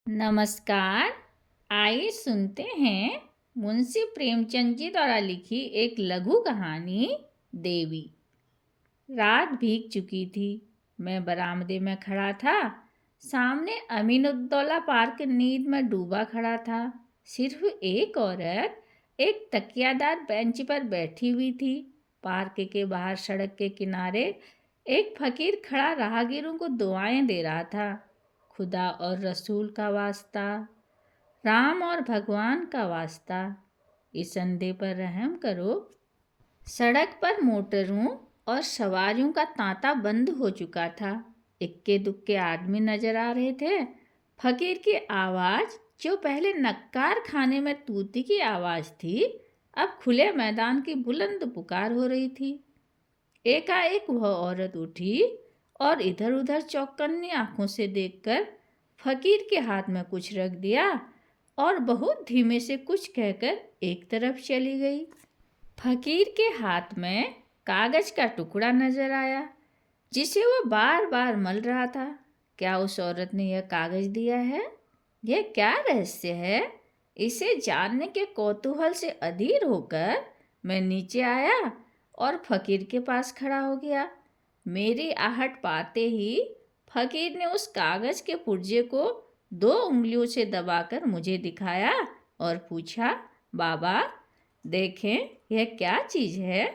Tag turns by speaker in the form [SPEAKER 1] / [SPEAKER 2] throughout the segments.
[SPEAKER 1] नमस्कार। आइए सुनते हैं मुंशी प्रेमचंद जी द्वारा लिखी एक लघु कहानी देवी। रात भीग चुकी थी। मैं बरामदे में खड़ा था। सामने अमीनुद्दौला पार्क नींद में डूबा खड़ा था। सिर्फ एक औरत एक तकियादार बेंच पर बैठी हुई थी। पार्क के बाहर सड़क के किनारे एक फकीर खड़ा राहगीरों को दुआएं दे रहा था। खुदा और रसूल का वास्ता, राम और भगवान का वास्ता, इस अंधे पर रहम करो। सड़क पर मोटरों और सवारियों का तांता बंद हो चुका था। इक्के दुक्के आदमी नजर आ रहे थे। फकीर की आवाज़, जो पहले नक्कार खाने में तूती की आवाज़ थी, अब खुले मैदान की बुलंद पुकार हो रही थी। एकाएक वह औरत उठी और इधर उधर चौकन्नी आंखों से देखकर फकीर के हाथ में कुछ रख दिया और बहुत धीमे से कुछ कहकर एक तरफ चली गई। फकीर के हाथ में कागज का टुकड़ा नजर आया, जिसे वह बार बार मल रहा था। क्या उस औरत ने यह कागज दिया है? यह क्या रहस्य है? इसे जानने के कौतूहल से अधीर होकर मैं नीचे आया और फकीर के पास खड़ा हो गया। मेरी आहट पाते ही फकीर ने उस कागज के पुर्जे को 2 उंगलियों से दबाकर मुझे दिखाया और पूछा, बाबा देखें यह क्या चीज़ है?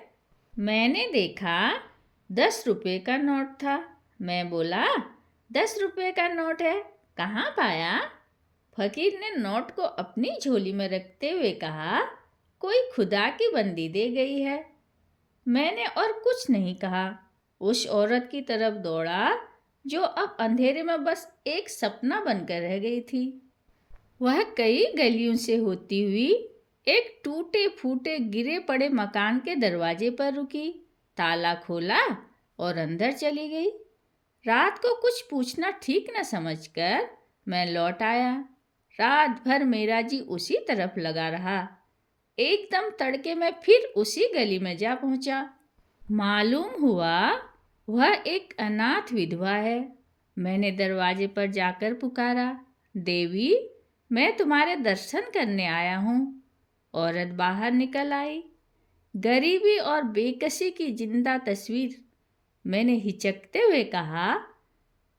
[SPEAKER 1] मैंने देखा 10 रुपये का नोट था। मैं बोला, 10 रुपये का नोट है, कहाँ पाया? फकीर ने नोट को अपनी झोली में रखते हुए कहा, कोई खुदा की बंदी दे गई है। मैंने और कुछ नहीं कहा। उस औरत की तरफ दौड़ा जो अब अंधेरे में बस एक सपना बनकर रह गई थी। वह कई गलियों से होती हुई एक टूटे फूटे गिरे पड़े मकान के दरवाजे पर रुकी, ताला खोला और अंदर चली गई। रात को कुछ पूछना ठीक न समझकर मैं लौट आया। रात भर मेरा जी उसी तरफ लगा रहा। एकदम तड़के में फिर उसी गली में जा पहुंचा। मालूम हुआ वह एक अनाथ विधवा है। मैंने दरवाजे पर जाकर पुकारा, देवी मैं तुम्हारे दर्शन करने आया हूँ। औरत बाहर निकल आई। गरीबी और बेकसी की जिंदा तस्वीर। मैंने हिचकते हुए कहा,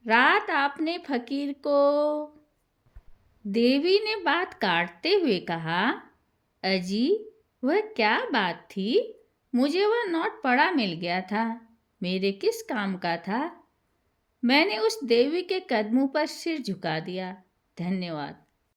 [SPEAKER 1] रात आपने फकीर को। देवी ने बात काटते हुए कहा, अजी वह क्या बात थी? मुझे वह नोट पड़ा मिल गया था, मेरे किस काम का था? मैंने उस देवी के कदमों पर सिर झुका दिया। धन्यवाद।